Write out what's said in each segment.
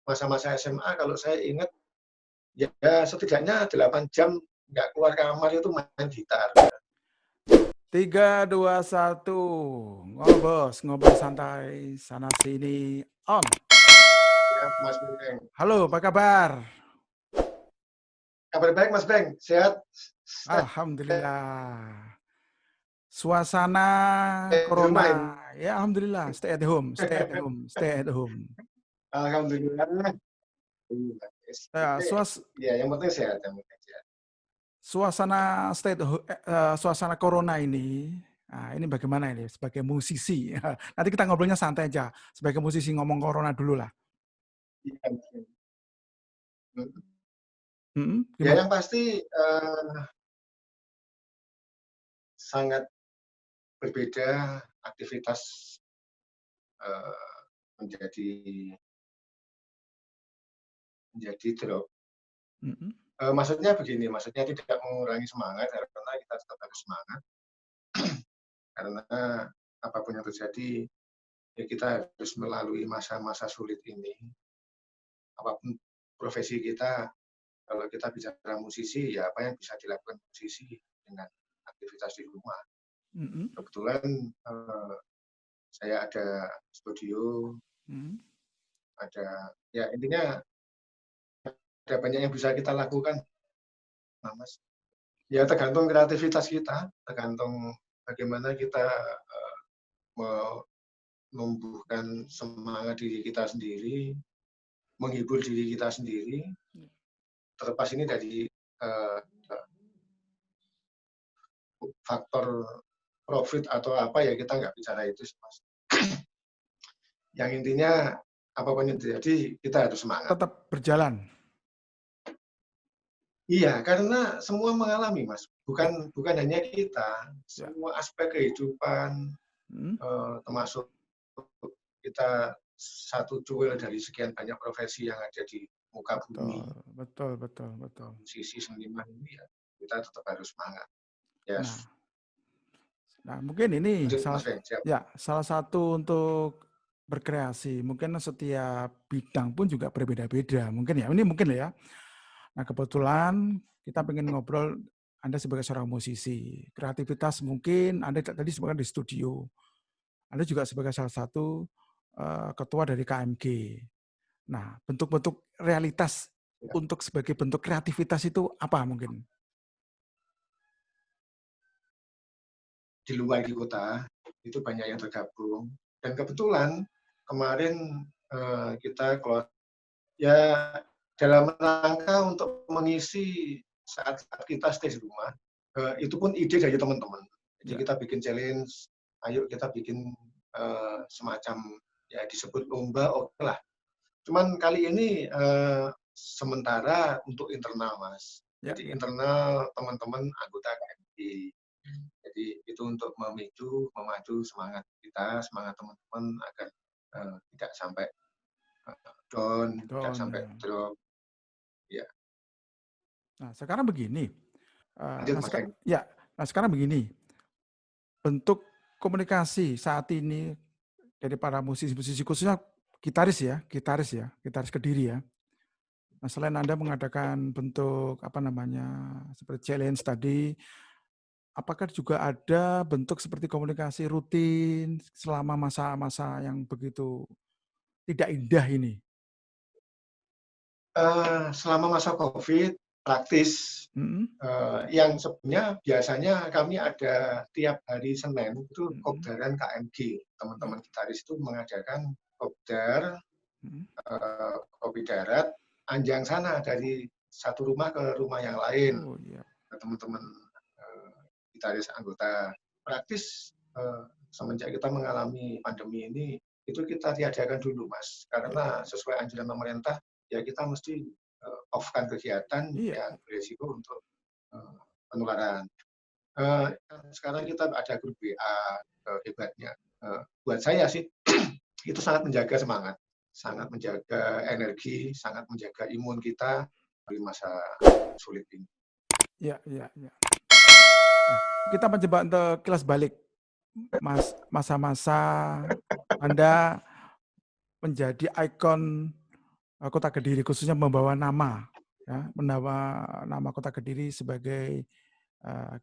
masa-masa SMA kalau saya ingat, ya setidaknya 8 jam nggak keluar kamar itu main gitar. 3, 2, 1, ngobrol bos, ngobrol santai, sana sini, on. Ya, Mas Beng. Halo, apa kabar? Kabar baik Mas Beng, sehat? Alhamdulillah. Suasana Di rumah corona, ini. ya alhamdulillah, stay at home, stay at home, stay at home. Alhamdulillah. Ya, Ya, yang penting sehat, yang penting sehat. suasana suasana corona ini, nah ini bagaimana ini sebagai musisi? Nanti kita ngobrolnya santai aja. Sebagai musisi ngomong corona dulu lah. Iya. Ya Gimana? yang pasti sangat berbeda aktivitas menjadi drop. Maksudnya begini, maksudnya tidak mengurangi semangat karena kita tetap harus semangat karena apapun yang terjadi ya kita harus melalui masa-masa sulit ini. Apapun profesi kita, kalau kita bicara musisi ya apa yang bisa dilakukan musisi dengan aktivitas di rumah. Kebetulan saya ada studio, ada ya intinya ada banyak yang bisa kita lakukan, Mas. Ya tergantung kreativitas kita, tergantung bagaimana kita menumbuhkan semangat diri kita sendiri, menghibur diri kita sendiri. Terlepas ini dari faktor profit atau apa ya kita nggak bicara itu, Mas. Yang intinya apapun yang terjadi kita harus semangat. Tetap berjalan. Iya, karena semua mengalami, Mas. Bukan hanya kita, semua aspek kehidupan, termasuk kita satu cuil dari sekian banyak profesi yang ada di muka bumi. Betul. Sisi seniman ini ya kita tetap harus semangat. Yes. Nah, mungkin ini Siap. salah satu untuk berkreasi. Mungkin setiap bidang pun juga berbeda-beda. Mungkin ya, ini mungkin ya. Nah, kebetulan kita pengen ngobrol Anda sebagai seorang musisi. Kreativitas mungkin Anda tadi sebagai di studio. Anda juga sebagai salah satu ketua dari KMG. Nah, bentuk-bentuk realitas untuk sebagai bentuk kreativitas itu apa mungkin? Di luar di kota itu banyak yang tergabung dan kebetulan kemarin kita keluar ya dalam rangka untuk mengisi saat kita stay di rumah, itu pun ide dari teman-teman. Jadi kita bikin challenge, ayo kita bikin semacam ya disebut lomba, oke lah. Cuman kali ini sementara untuk internal, Mas. Jadi internal teman-teman anggota KMI. Jadi itu untuk memacu semangat kita, semangat teman-teman agar tidak sampai down, tidak sampai drop. Ya. Nah, sekarang begini. Nah, sekarang begini. Bentuk komunikasi saat ini dari para musisi-musisi khususnya gitaris Kediri ya. Nah, selain Anda mengadakan bentuk seperti challenge tadi, apakah juga ada bentuk seperti komunikasi rutin selama masa-masa yang begitu tidak indah ini? Selama masa COVID praktis, yang sebenarnya biasanya kami ada tiap hari Senin itu kopdaran KMG. Teman-teman gitaris itu mengadakan kopdar kopi darat anjang sana dari satu rumah ke rumah yang lain. Teman-teman gitaris anggota praktis semenjak kita mengalami pandemi ini itu kita tiadakan dulu, Mas, karena sesuai anjuran pemerintah ya kita mesti off-kan kegiatan yang berisiko untuk penularan. Sekarang kita ada grup WA, hebatnya. Buat saya sih itu sangat menjaga semangat, sangat menjaga energi, sangat menjaga imun kita di masa sulit ini. Iya. Nah, kita mencoba untuk kilas balik masa-masa Anda menjadi ikon Kota Kediri, khususnya membawa nama, ya, membawa nama Kota Kediri sebagai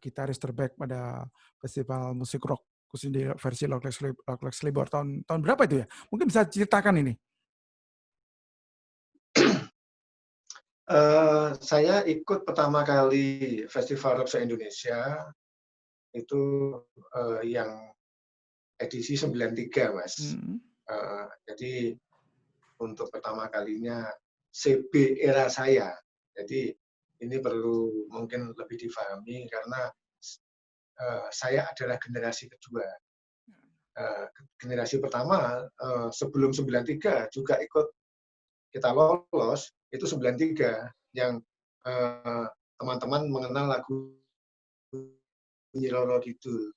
gitaris terbaik pada festival musik rock khususnya di versi Lock Libor tahun berapa itu ya? Mungkin bisa ceritakan ini. Saya ikut pertama kali Festival Rock se-Indonesia itu yang edisi 93, Mas. Jadi untuk pertama kalinya CB era saya. Jadi ini perlu mungkin lebih difahami karena saya adalah generasi kedua. Generasi pertama sebelum 93 juga ikut kita lolos, itu 93 yang teman-teman mengenal lagu Nyi Roro Kidul.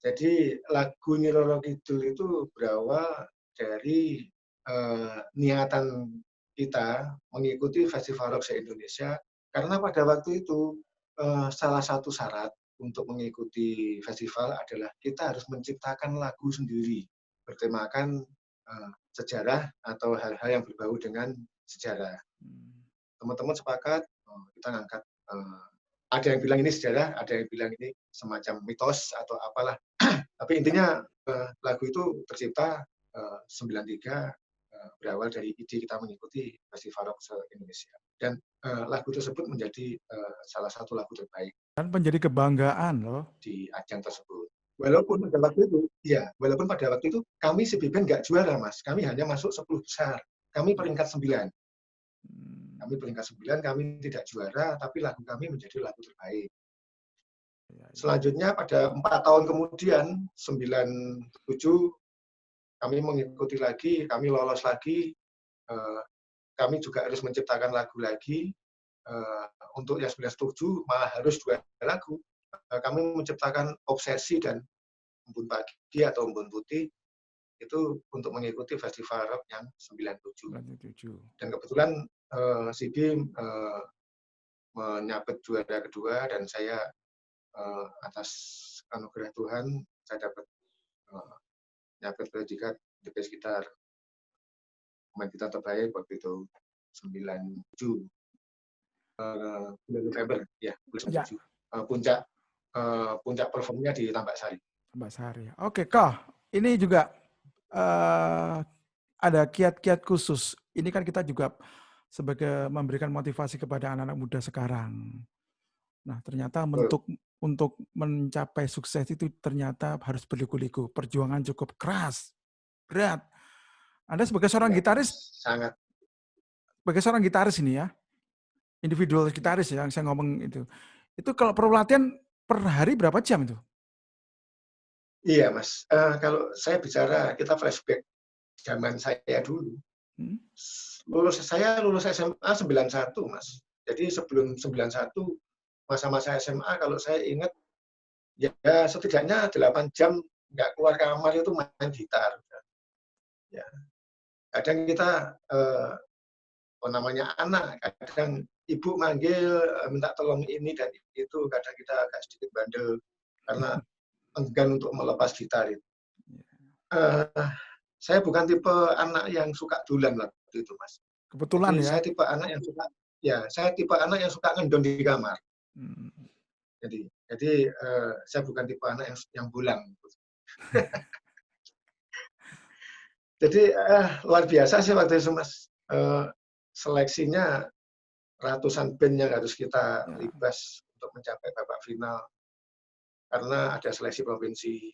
Jadi lagu Nyi Roro Kidul itu berawal dari niatan kita mengikuti Festival Rock se-Indonesia karena pada waktu itu salah satu syarat untuk mengikuti festival adalah kita harus menciptakan lagu sendiri bertemakan sejarah atau hal-hal yang berbau dengan sejarah. Teman-teman sepakat kita ngangkat ada yang bilang ini sejarah, ada yang bilang ini semacam mitos atau apalah. Tapi intinya lagu itu tercipta 93 berawal dari ide kita mengikuti Festival Rock se-Indonesia. Dan lagu tersebut menjadi salah satu lagu terbaik. Dan menjadi kebanggaan loh. Di ajang tersebut. Walaupun pada waktu itu kami si Band nggak juara, Mas. Kami hanya masuk 10 besar. Kami peringkat 9. Kami peringkat 9, kami tidak juara, tapi lagu kami menjadi lagu terbaik. Selanjutnya pada 4 tahun kemudian, 97, kami mengikuti lagi, kami lolos lagi, kami juga harus menciptakan lagu lagi. Untuk yang 97 malah harus 2 lagu. Kami menciptakan Obsesi dan Embun Pagi atau Embun Putih itu untuk mengikuti festival rock yang 97. Dan kebetulan si Bim menyabet juara kedua dan saya atas anugerah Tuhan saya dapat nyabet predikat di base gitar pemain gitar terbaik waktu itu 97 bulan November ya bulan 97. Puncak performnya di Tambak Sari. Tambak Sari. Oke, Kak. Ini juga ada kiat-kiat khusus. Ini kan kita juga sebagai memberikan motivasi kepada anak-anak muda sekarang. Nah, ternyata untuk mencapai sukses itu ternyata harus berliku-liku. Perjuangan cukup keras, berat. Anda sebagai seorang gitaris, sebagai seorang gitaris ini ya, individual gitaris yang saya ngomong itu kalau perlu latihan per hari berapa jam itu? Iya, Mas. Kalau saya bicara, kita flashback zaman saya dulu. Saya lulus SMA 91, Mas. Jadi sebelum 91, masa-masa SMA, kalau saya ingat, ya setidaknya 8 jam nggak keluar kamar itu main gitar. Ya. Kadang kita, namanya anak, kadang ibu manggil, minta tolong ini dan itu, kadang kita agak sedikit bandel, karena enggan untuk melepas gitar itu. Saya bukan tipe anak yang suka dulan waktu itu, Mas. Kebetulan jadi, ya. Saya tipe anak yang suka ngendon di kamar. Jadi saya bukan tipe anak yang bulang. Jadi luar biasa sih waktu itu, Mas. Seleksinya ratusan band yang harus kita libas untuk mencapai babak final. Karena ada seleksi provinsi,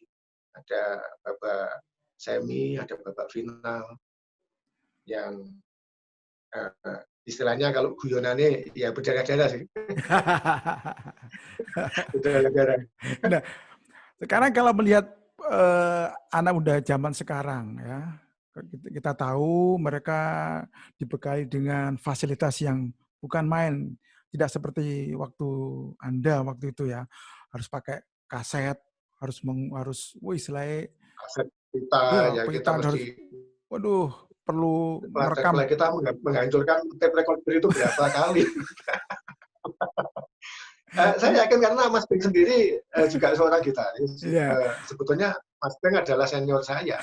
ada babak semi, ada babak final, yang istilahnya kalau guyonannya ya berdarah-darah sih. Berdarah-darah. Nah, sekarang kalau melihat anak muda zaman sekarang ya, kita tahu mereka dibekali dengan fasilitas yang bukan main, tidak seperti waktu Anda waktu itu ya, harus pakai kaset, harus istilahnya kaset kita ya kita mesti perlu merekam. Kita menghancurkan tape recorder itu berapa kali. Saya yakin karena Mas Bing sendiri juga seorang gitaris. Sebetulnya Mas Beng adalah senior saya,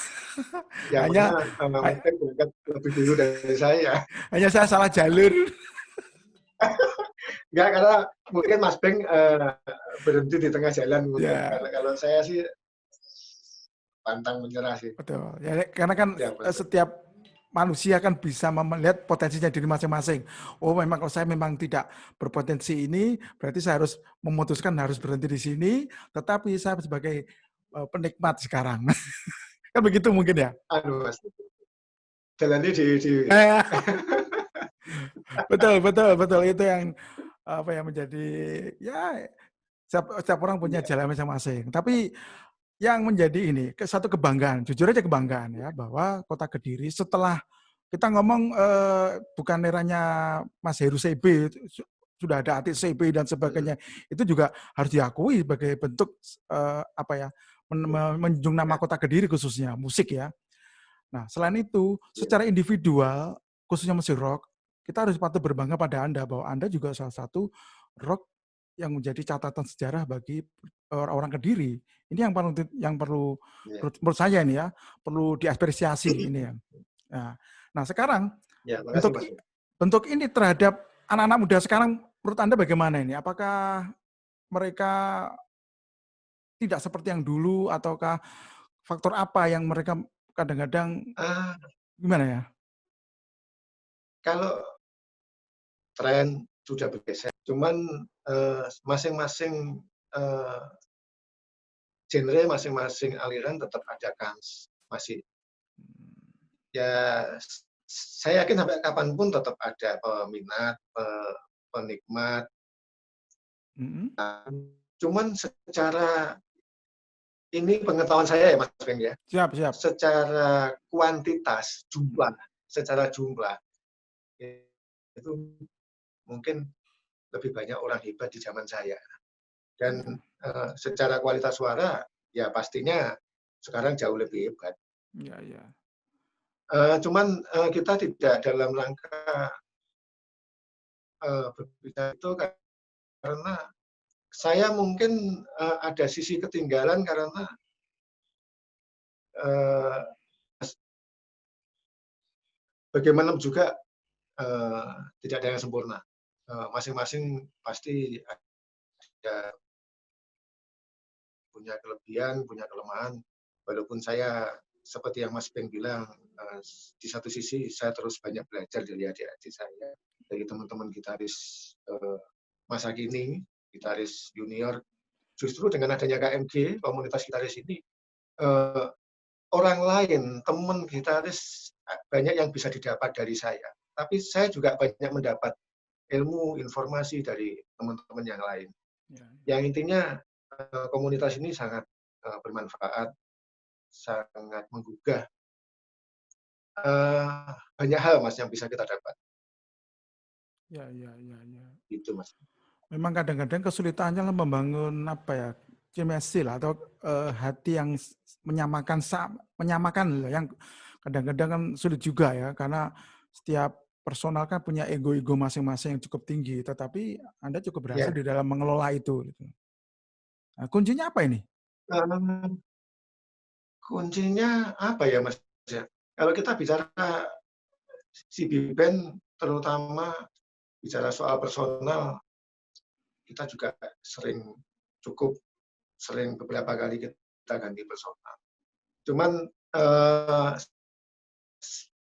yang Hanya mana Mas Beng berangkat lebih dulu dari saya. hanya saya salah jalur. Enggak, karena mungkin Mas Beng berhenti di tengah jalan mungkin. Ya, Kalau saya sih pantang menyerah sih. betul. Ya, karena kan Yang penting. setiap manusia kan bisa melihat potensinya diri masing-masing. Oh, memang kalau saya memang tidak berpotensi ini, berarti saya harus memutuskan harus berhenti di sini, tetapi saya sebagai penikmat sekarang. Kan begitu mungkin ya? Aduh, Mas. Jalannya di Betul, betul, betul. Itu yang apa yang menjadi ya setiap orang punya ya, jalan masing-masing. Tapi yang menjadi ini satu kebanggaan, jujur aja kebanggaan ya bahwa Kota Kediri setelah kita ngomong bukan eranya Mas Heru CB, sudah ada Atik CB dan sebagainya. Itu juga harus diakui sebagai bentuk apa ya menjunjung nama ya, Kota Kediri khususnya musik ya. Nah, selain itu, ya. secara individual, khususnya musik rock, kita harus patut berbangga pada Anda bahwa Anda juga salah satu rock yang menjadi catatan sejarah bagi orang Kediri. Ini yang perlu Ya. menurut saya ini ya, perlu diapresiasi ini ya. Nah, sekarang Ya, makasih bentuk Mas. bentuk ini terhadap anak-anak muda sekarang menurut Anda bagaimana ini? Apakah mereka tidak seperti yang dulu ataukah faktor apa yang mereka kadang-kadang Ah, gimana ya? kalau tren sudah bergeser, cuman masing-masing genre, masing-masing aliran tetap ada kans masih. Ya, saya yakin sampai kapanpun tetap ada peminat, penikmat. Mhm. Cuman secara ini pengetahuan saya ya Mas Beng ya, Siap, siap. secara kuantitas, Mhm. secara jumlah, itu mungkin lebih banyak orang hebat di zaman saya. Dan Ya, secara kualitas suara, ya pastinya sekarang jauh lebih hebat. ya, ya. Cuman kita tidak dalam rangka berbicara itu karena saya mungkin ada sisi ketinggalan karena uh, bagaimana juga tidak ada yang sempurna. Masing-masing pasti ada punya kelebihan, punya kelemahan. Walaupun saya seperti yang Mas Ben bilang, di satu sisi saya terus banyak belajar dari adik-adik saya, dari teman-teman gitaris masa kini, gitaris junior. Justru dengan adanya KMG, komunitas gitaris ini, orang lain, teman gitaris banyak yang bisa didapat dari saya. Tapi saya juga banyak mendapat ilmu, informasi dari teman-teman yang lain. Ya. Yang intinya komunitas ini sangat bermanfaat, sangat menggugah. Banyak hal Mas yang bisa kita dapat. Ya, ya, ya, ya. Itu Mas. Memang kadang-kadang kesulitannya lah membangun apa ya, chemistry lah atau hati yang menyamakan menyamakan loh, yang kadang-kadang kan sulit juga ya karena setiap personal kan punya ego-ego masing-masing yang cukup tinggi, tetapi Anda cukup berhasil Ya, di dalam mengelola itu gitu. Nah, kuncinya apa ini? kuncinya apa ya Mas? Kalau kita bicara CB Band, terutama bicara soal personal, kita juga cukup sering beberapa kali kita ganti personal. Cuman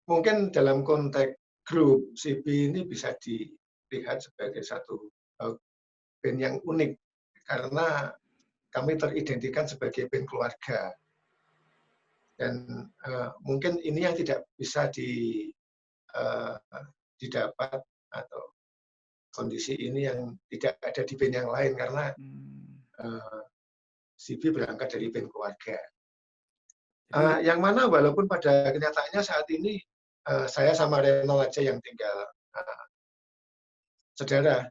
mungkin dalam konteks grup CB ini bisa dilihat sebagai satu band yang unik karena kami teridentikan sebagai band keluarga dan mungkin ini yang tidak bisa didapat atau kondisi ini yang tidak ada di band yang lain karena CB berangkat dari band keluarga. Jadi, Yang mana walaupun pada kenyataannya saat ini saya sama Renal aja yang tinggal saudara,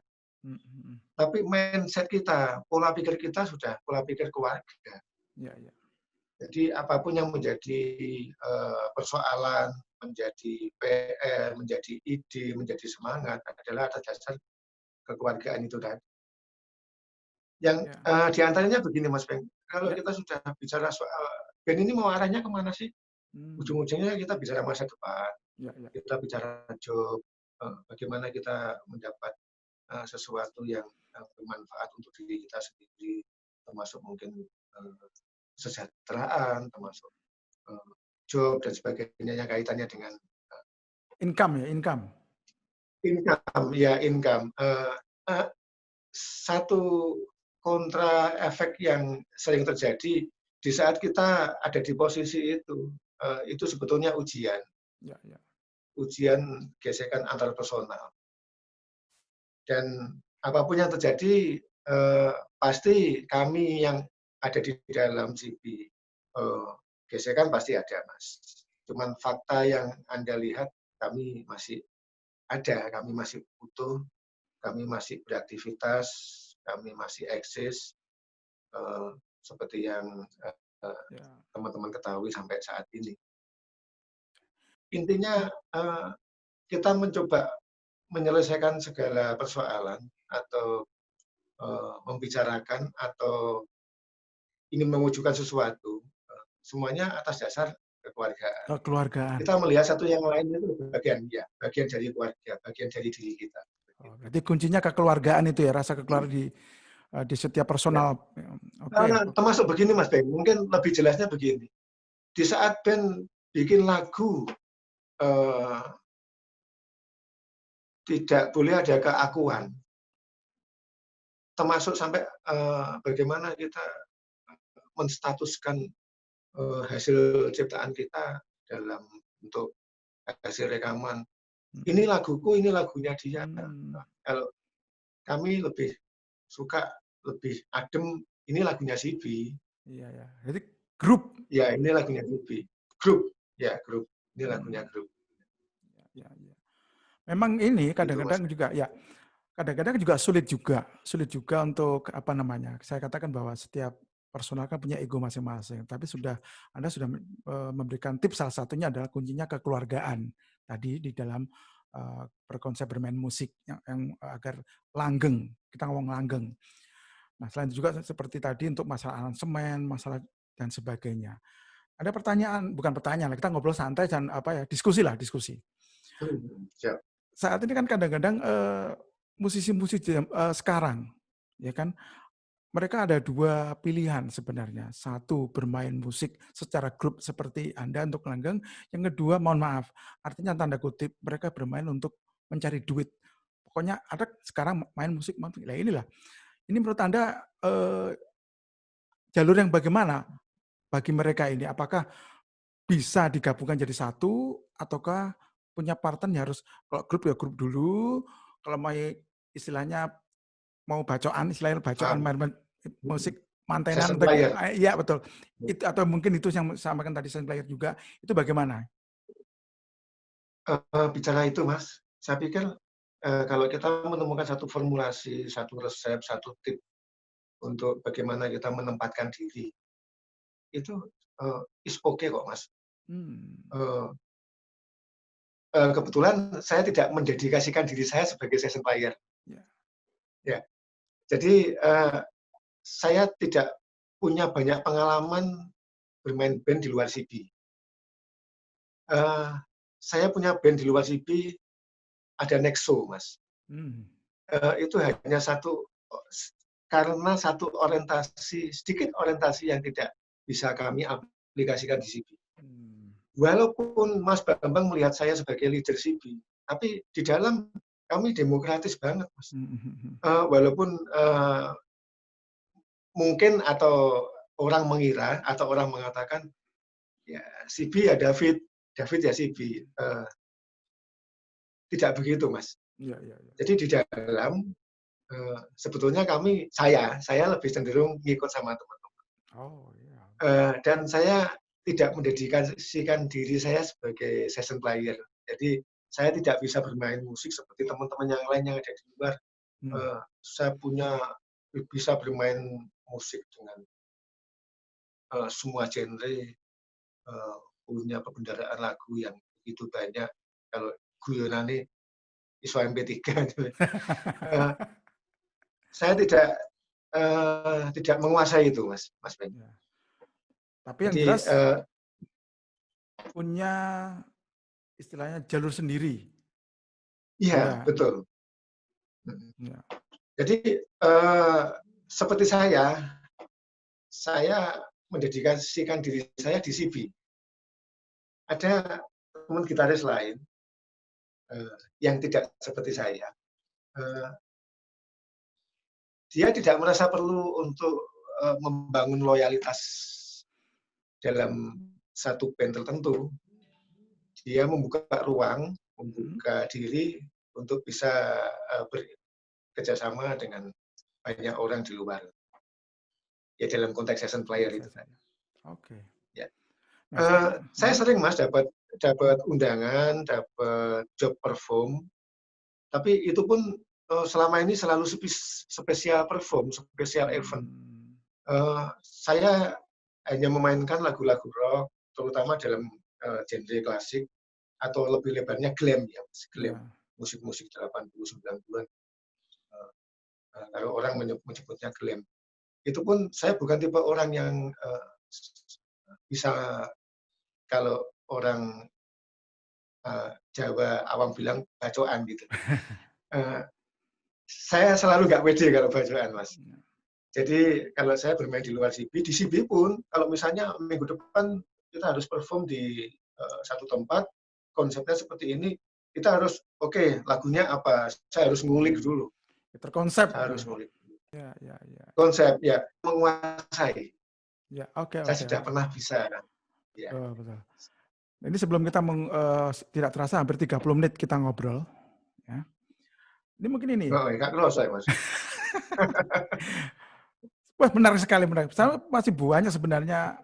tapi mindset kita, pola pikir kita sudah pola pikir keluarga. ya, ya. Jadi apapun yang menjadi persoalan, menjadi PR, menjadi ide, menjadi semangat adalah atas dasar kekeluargaan itu tadi. Yang Ya. diantaranya begini Mas Beng, kalau Ya. kita sudah bicara soal band ini mau arahnya kemana sih? Hmm. Ujung-ujungnya kita bicara masa depan, Ya, ya. kita bicara job, bagaimana kita mendapat sesuatu yang bermanfaat untuk diri kita sendiri, termasuk mungkin kesejahteraan, termasuk job dan sebagainya yang kaitannya dengan income ya, income. income, ya income. Satu kontra efek yang sering terjadi di saat kita ada di posisi itu sebetulnya ujian. Ya, ya. Ujian gesekan antar personal. Dan apapun yang terjadi, pasti kami yang ada di dalam CB, gesekan pasti ada, Mas. Cuman fakta yang Anda lihat, kami masih ada, kami masih utuh, kami masih beraktivitas, kami masih eksis, seperti yang teman-teman ketahui sampai saat ini. Intinya kita mencoba menyelesaikan segala persoalan atau membicarakan atau ingin mewujudkan sesuatu, semuanya atas dasar kekeluargaan. Kekeluargaan. Kita melihat satu yang lain itu bagian dari keluarga, bagian dari diri kita. Oh, berarti kuncinya kekeluargaan itu ya, rasa kekeluargaan di setiap Ya. personal. Oke. Termasuk begini Mas Ben, mungkin lebih jelasnya begini. Di saat band bikin lagu, tidak boleh ada keakuan, termasuk sampai bagaimana kita menstatuskan hasil ciptaan kita dalam bentuk hasil rekaman. Ini laguku, ini lagunya dia. Kalau kami lebih suka, lebih adem, ini lagunya si B. Iya, ya. Jadi grup. Ya, ini lagunya si B. Grup. Ya, grup. Ini lagunya grup. Ya, ya. Memang ini Gitu, kadang-kadang juga ya, kadang-kadang juga sulit juga untuk apa namanya. Saya katakan bahwa setiap personal kan punya ego masing-masing. Tapi Anda sudah memberikan tips, salah satunya adalah kuncinya kekeluargaan tadi di dalam berkonsep bermain musik yang agar langgeng. Kita ngomong langgeng. Nah, selain itu juga seperti tadi untuk masalah aransemen, masalah dan sebagainya. Ada pertanyaan, bukan pertanyaan, kita ngobrol santai dan diskusi. Siap. Saat ini kan kadang-kadang musisi-musisi sekarang, ya kan, mereka ada dua pilihan sebenarnya. Satu, bermain musik secara grup seperti Anda untuk langgeng. Yang kedua, mohon maaf, artinya tanda kutip, mereka bermain untuk mencari duit. Pokoknya ada sekarang main musik, nah inilah. Ini menurut Anda jalur yang bagaimana bagi mereka ini? Apakah bisa digabungkan jadi satu, ataukah punya partner harus, kalau grup ya grup dulu, kalau mau istilahnya istilahnya bacoan main musik mantenan, Session player. iya betul. Itu atau mungkin itu yang sampaikan tadi session player juga, itu bagaimana? Bicara itu, Mas, saya pikir kalau kita menemukan satu formulasi, satu resep, satu tip untuk bagaimana kita menempatkan diri, itu is okay kok, Mas. Kebetulan saya tidak mendedikasikan diri saya sebagai session player. Ya. Jadi saya tidak punya banyak pengalaman bermain band di luar CB. Saya punya band di luar CB, ada Nexo, Mas. Itu hanya karena sedikit orientasi yang tidak bisa kami aplikasikan di CB. Walaupun Mas Bambang melihat saya sebagai leader CB, tapi di dalam kami demokratis banget, Mas. Walaupun mungkin atau orang mengira atau orang mengatakan ya CB ya David ya CB. Tidak begitu, Mas. Jadi di dalam sebetulnya saya lebih cenderung ngikut sama teman-teman. Dan saya tidak mendedikasikan diri saya sebagai session player. Jadi saya tidak bisa bermain musik seperti teman-teman yang lain yang ada di luar. Saya bisa bermain musik dengan semua genre, punya perbendaharaan lagu yang begitu banyak. Kalau guyonane iso MP3. Saya tidak menguasai itu, Mas Ben. Tapi yang Jadi jelas punya istilahnya jalur sendiri. iya, Ya, betul. ya. Jadi seperti saya mendedikasikan diri saya di CB. Ada teman gitaris lain yang tidak seperti saya. Dia tidak merasa perlu untuk membangun loyalitas dalam satu band tertentu. Dia membuka ruang, membuka diri untuk bisa bekerjasama dengan banyak orang di luar. Ya dalam konteks session player itu kan. Oke. Ya. Nah, sekarang, Saya sering Mas dapat undangan, dapat job perform, tapi itu pun selama ini selalu spesial perform, spesial event. Saya hanya memainkan lagu-lagu rock, terutama dalam genre klasik atau lebih lebarnya glam ya, glam, musik-musik 80 90-an. Kalau orang menyebutnya glam. Itu pun saya bukan tipe orang yang bisa, kalau orang Jawa awam bilang bacoan gitu. Saya selalu nggak pede kalau bacoan, Mas. Jadi kalau saya bermain di luar CB, di CB pun kalau misalnya minggu depan kita harus perform di satu tempat, konsepnya seperti ini, kita harus oke, lagunya apa? Saya harus ngulik dulu. Terkonsep. Saya harus ngulik. Ya. Konsep ya, menguasai. Ya, oke. Saya sudah pernah bisa. Ya. Betul. Ini sebelum kita tidak terasa hampir 30 menit kita ngobrol. Ya. Ini mungkin ini. Oh, enggak kerasa ya, Mas. Wah, menarik sekali. Saya masih banyak sebenarnya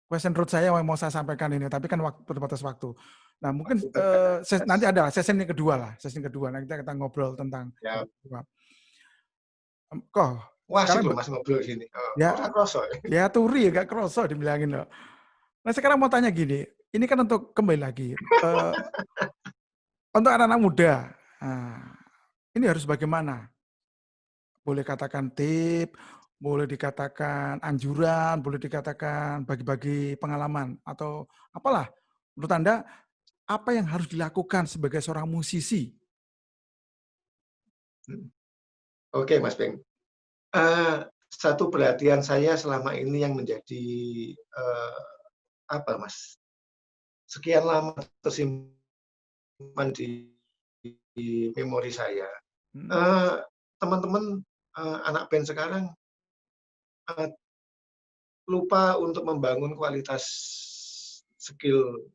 question road saya yang mau saya sampaikan ini, tapi kan terbatas waktu. Nah, mungkin nanti ada sesi kedua lah. Nanti kita ngobrol tentang ya. Kok wah, asik sekarang loh Mas ngobrol gini. ya, Orang kroso. Ya turi, gak kroso dibilangin loh. Nah, sekarang mau tanya gini, ini kan untuk kembali lagi, untuk anak-anak muda, ini harus bagaimana? Boleh katakan tip, boleh dikatakan anjuran, boleh dikatakan bagi-bagi pengalaman, atau apalah, menurut Anda, apa yang harus dilakukan sebagai seorang musisi? Oke, Mas Beng. Satu perhatian saya selama ini yang menjadi apa, Mas? Sekian lama tersimpan di memori saya. Teman-teman anak band sekarang lupa untuk membangun kualitas skill.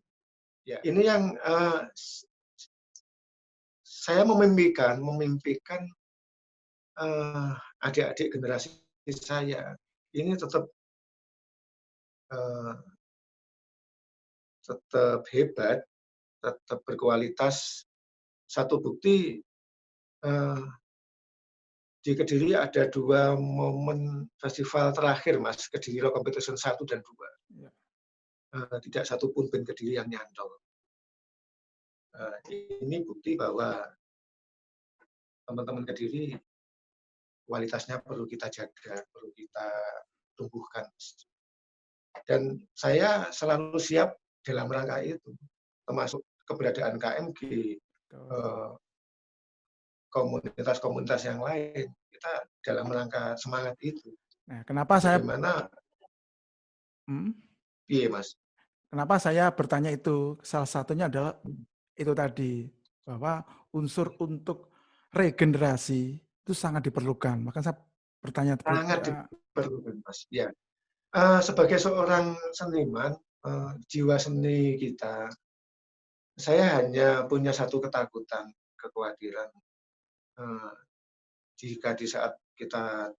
Ya, ini yang saya memimpikan adik-adik generasi saya ini tetap hebat, tetap berkualitas. Satu bukti di Kediri ada 2 momen festival terakhir, Mas, Kediri Rock Competition 1 dan 2. Tidak satu pun band Kediri yang nyantol. Ini bukti bahwa teman-teman Kediri kualitasnya perlu kita jaga, perlu kita tumbuhkan. Dan saya selalu siap dalam rangka itu, termasuk keberadaan KMG, komunitas-komunitas yang lain. Kita dalam rangka semangat itu. Nah, kenapa bagaimana, iya Mas? Kenapa saya bertanya itu? Salah satunya adalah itu tadi, bahwa unsur untuk regenerasi itu sangat diperlukan. Maka saya bertanya. Sangat diperlukan, Mas. Ya. Sebagai seorang seniman, jiwa seni kita, saya hanya punya satu ketakutan, kekhawatiran. Jika di saat kita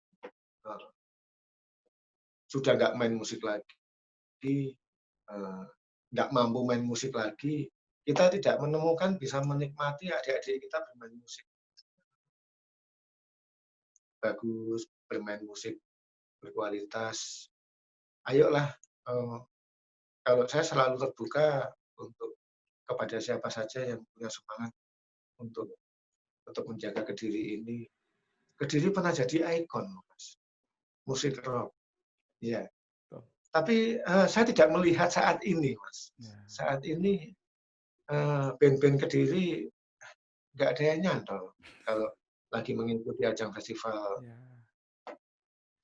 sudah nggak main musik lagi, nggak mampu main musik lagi, kita tidak menemukan bisa menikmati adik-adik kita bermain musik bagus, bermain musik berkualitas. Ayolah, kalau saya selalu terbuka untuk kepada siapa saja yang punya semangat untuk menjaga Kediri ini. Kediri pernah jadi ikon, Mas. Musik rock. Ya. Tapi saya tidak melihat saat ini, Mas. Ya. Saat ini band-band Kediri nggak ada yang nyantol kalau lagi mengikuti ajang festival, Ya.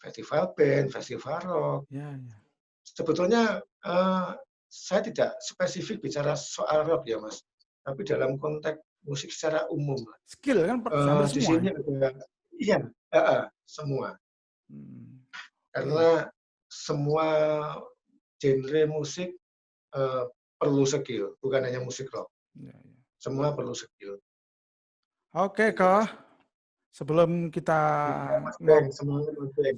festival band, festival rock. Ya, ya. Sebetulnya saya tidak spesifik bicara soal rock ya, Mas. Tapi dalam konteks musik secara umum. Skill kan hampir Di semua sini ya? ada, iya, semua. Oke. Karena semua genre musik perlu skill, bukan hanya musik rock. Ya, ya. Semua perlu skill. Oke, Gitu, Mas. Ko. Sebelum kita Iya, Mas Ben, semuanya Mas Ben.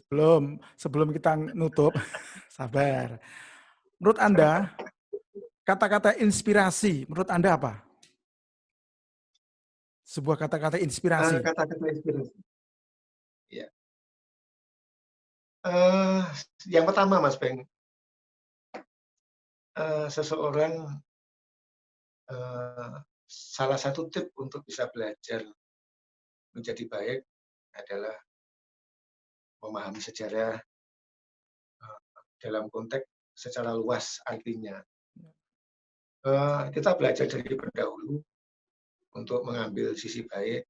sebelum kita nutup, sabar. Menurut Anda, kata-kata inspirasi, menurut Anda apa? Sebuah kata-kata inspirasi. Kata-kata inspirasi. Ya. Yang pertama, Mas Ben, seseorang salah satu tip untuk bisa belajar menjadi baik adalah memahami sejarah dalam konteks secara luas artinya. Kita belajar dari pendahulu untuk mengambil sisi baik,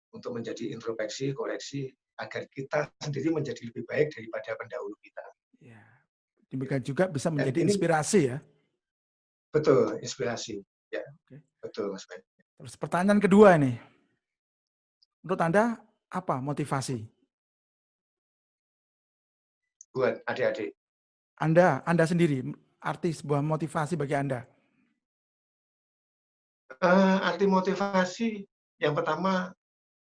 untuk menjadi introspeksi, koreksi, agar kita sendiri menjadi lebih baik daripada pendahulu kita. Ya. Demikian juga bisa Dan menjadi ini inspirasi ya. betul, inspirasi. Ya, Oke. betul, Mas Ben. Terus pertanyaan kedua nih. Menurut Anda apa motivasi? Buat adik-adik. Anda sendiri, arti sebuah motivasi bagi Anda. Arti motivasi, yang pertama,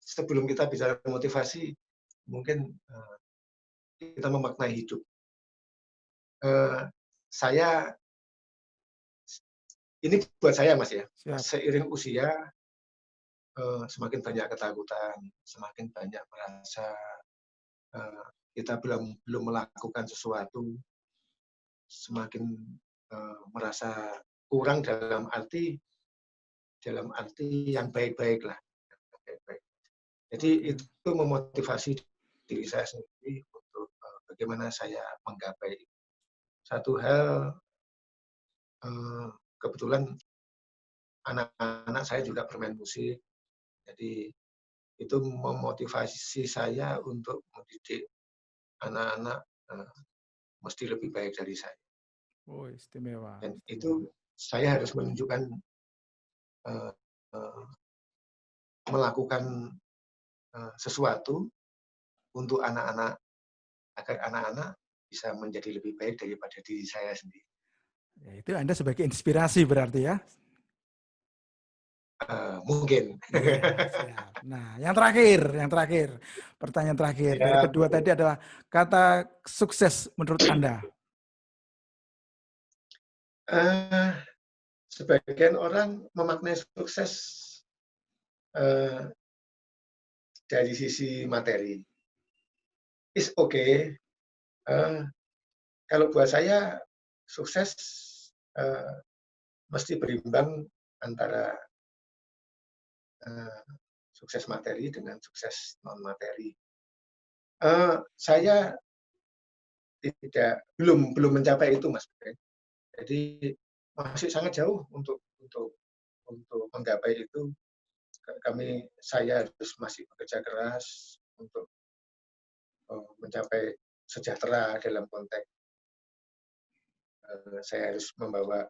sebelum kita bicara motivasi, mungkin kita memaknai hidup. Saya, ini buat saya, Mas ya, Siap. seiring usia, semakin banyak ketakutan, semakin banyak merasa kita belum melakukan sesuatu, semakin merasa kurang dalam arti yang baik-baik lah. Baik-baik. Jadi itu memotivasi diri saya sendiri untuk bagaimana saya menggapai satu hal. Kebetulan anak-anak saya juga bermain musik, jadi itu memotivasi saya untuk mendidik anak-anak mesti lebih baik dari saya. Oh, istimewa. Dan itu saya harus menunjukkan melakukan sesuatu untuk anak-anak, agar anak-anak bisa menjadi lebih baik daripada diri saya sendiri. Ya, itu Anda sebagai inspirasi berarti ya? Mungkin. Ya, siap. Nah, yang terakhir, pertanyaan terakhir. Ya, Dari kedua tadi adalah kata sukses menurut Anda. Sebagian orang memaknai sukses dari sisi materi. It's okay. Kalau buat saya, sukses mesti berimbang antara sukses materi dengan sukses non materi. Saya belum mencapai itu, Mas. Jadi masih sangat jauh untuk menggapai itu. Saya harus masih bekerja keras untuk mencapai sejahtera dalam konteks saya harus membawa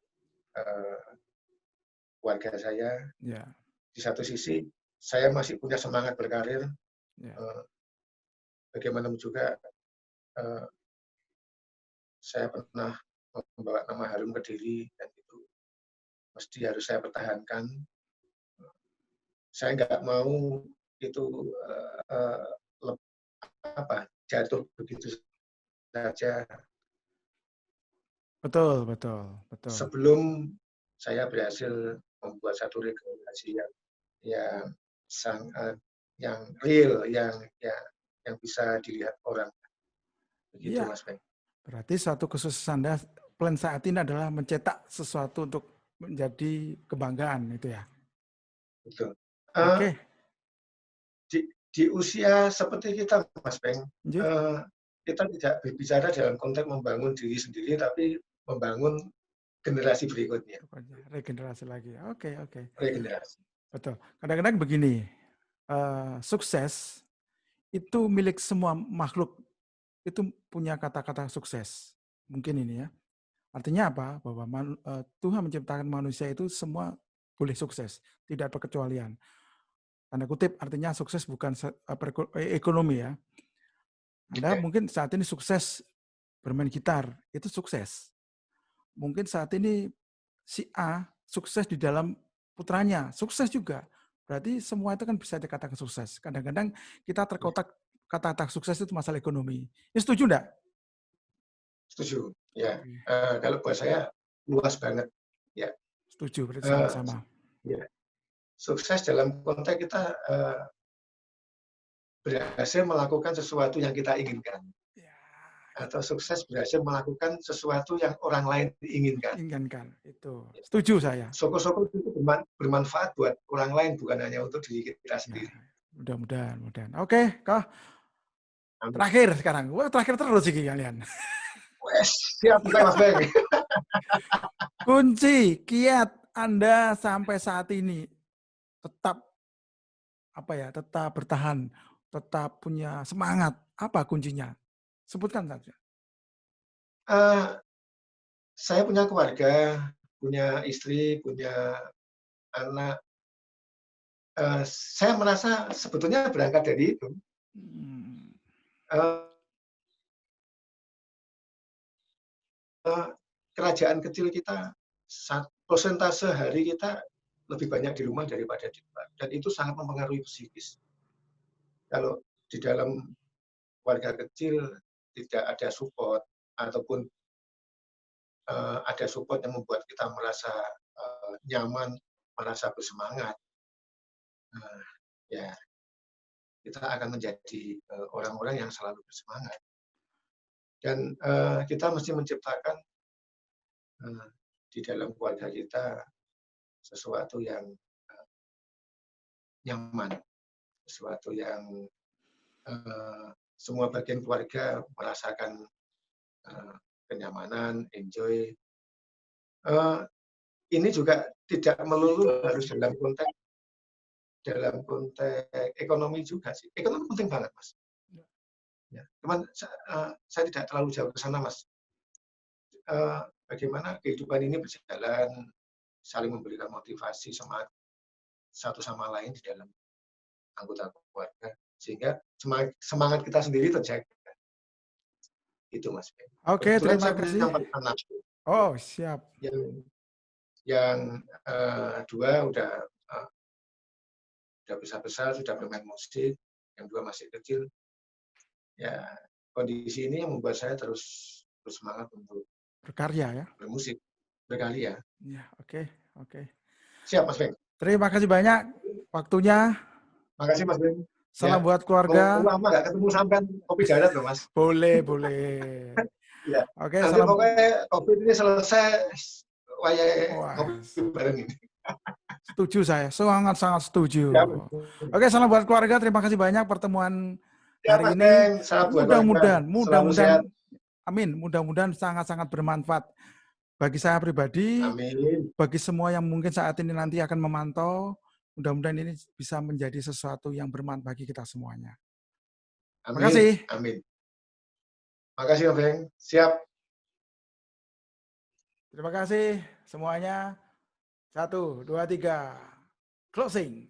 keluarga saya. Ya. Di satu sisi saya masih punya semangat berkarir. Ya. Bagaimanapun juga saya pernah membawa nama harum Kediri dan itu mesti harus saya pertahankan. Saya nggak mau itu jatuh begitu saja. Betul. Sebelum saya berhasil membuat satu regulasi yang real, yang bisa dilihat orang. Begitu, Iya. Mas Ben. Berarti suatu kesuksesan Anda plan saat ini adalah mencetak sesuatu untuk menjadi kebanggaan itu ya. Betul. Oke. Di usia seperti kita, Mas Ben, kita tidak berbicara dalam konteks membangun diri sendiri, tapi membangun generasi berikutnya. Regenerasi lagi. Oke, oke. Regenerasi. Betul. Kadang-kadang begini, sukses itu milik semua makhluk. Itu punya kata-kata sukses. Mungkin ini ya. Artinya apa? Bahwa Tuhan menciptakan manusia itu semua boleh sukses, tidak berkecualian. Tanda kutip artinya sukses bukan ekonomi ya. Anda mungkin saat ini sukses bermain gitar, itu sukses. Mungkin saat ini si A sukses di dalam putranya, sukses juga. Berarti semua itu kan bisa dikatakan sukses. Kadang-kadang kita terkotak kata-kata sukses itu masalah ekonomi. Ini setuju enggak? Setuju, ya. Kalau buat saya luas banget, ya. Setuju, berarti sama-sama. Ya. Sukses dalam konteks kita berhasil melakukan sesuatu yang kita inginkan. Atau sukses berhasil melakukan sesuatu yang orang lain inginkan. Inginkan, itu. Setuju saya. Syukur-syukur itu bermanfaat buat orang lain, bukan hanya untuk diri kita sendiri. Mudah-mudahan. Oke, Kak. Terakhir sekarang. Wah, terakhir terus sih kalian. Wes, siap Mas Beng. Kunci kiat Anda sampai saat ini tetap tetap bertahan, tetap punya semangat. Apa kuncinya? Sebutkan saja. Saya punya keluarga, punya istri, punya anak. Saya merasa sebetulnya berangkat dari itu. Kerajaan kecil kita, persentase hari kita lebih banyak di rumah daripada di luar. Dan itu sangat mempengaruhi psikis. Kalau di dalam keluarga kecil tidak ada support, ataupun ada support yang membuat kita merasa nyaman, merasa bersemangat, ya kita akan menjadi orang-orang yang selalu bersemangat. Dan kita mesti menciptakan di dalam keluarga kita sesuatu yang nyaman, sesuatu yang semua bagian keluarga merasakan kenyamanan, enjoy. Ini juga tidak melulu harus dalam konteks ekonomi juga sih. Ekonomi penting banget, Mas. Ya, cuman saya tidak terlalu jauh ke sana, Mas. Bagaimana kehidupan ini berjalan, saling memberikan motivasi semangat satu sama lain di dalam anggota keluarga, sehingga semangat kita sendiri terjaga. Itu, Mas. Oke, terima kasih. Oh, siap. Yang dua udah besar-besar, sudah bermain musik, yang dua masih kecil. Ya, kondisi ini yang membuat saya terus semangat untuk berkarya ya, bermusik, berkarya. Ya, oke. Siap, Mas Beng. Terima kasih banyak waktunya. Makasih, Mas Beng. Salam buat keluarga. Lama nggak ketemu sampai kopi darat loh, Mas. Boleh. Ya. Oke, nanti salam. Pokoknya COVID ini selesai, kopi bareng ini. Setuju saya, sangat setuju. Ya. Oke, salam buat keluarga. Terima kasih banyak pertemuan hari ini. Mudah-mudahan, amin. Mudah-mudahan sangat-sangat bermanfaat bagi saya pribadi, amin. Bagi semua yang mungkin saat ini nanti akan memantau. Mudah-mudahan ini bisa menjadi sesuatu yang bermanfaat bagi kita semuanya. Amin. Terima kasih. Amin. Makasih, Om Beng. Siap. Terima kasih semuanya. 1, 2, 3. Closing.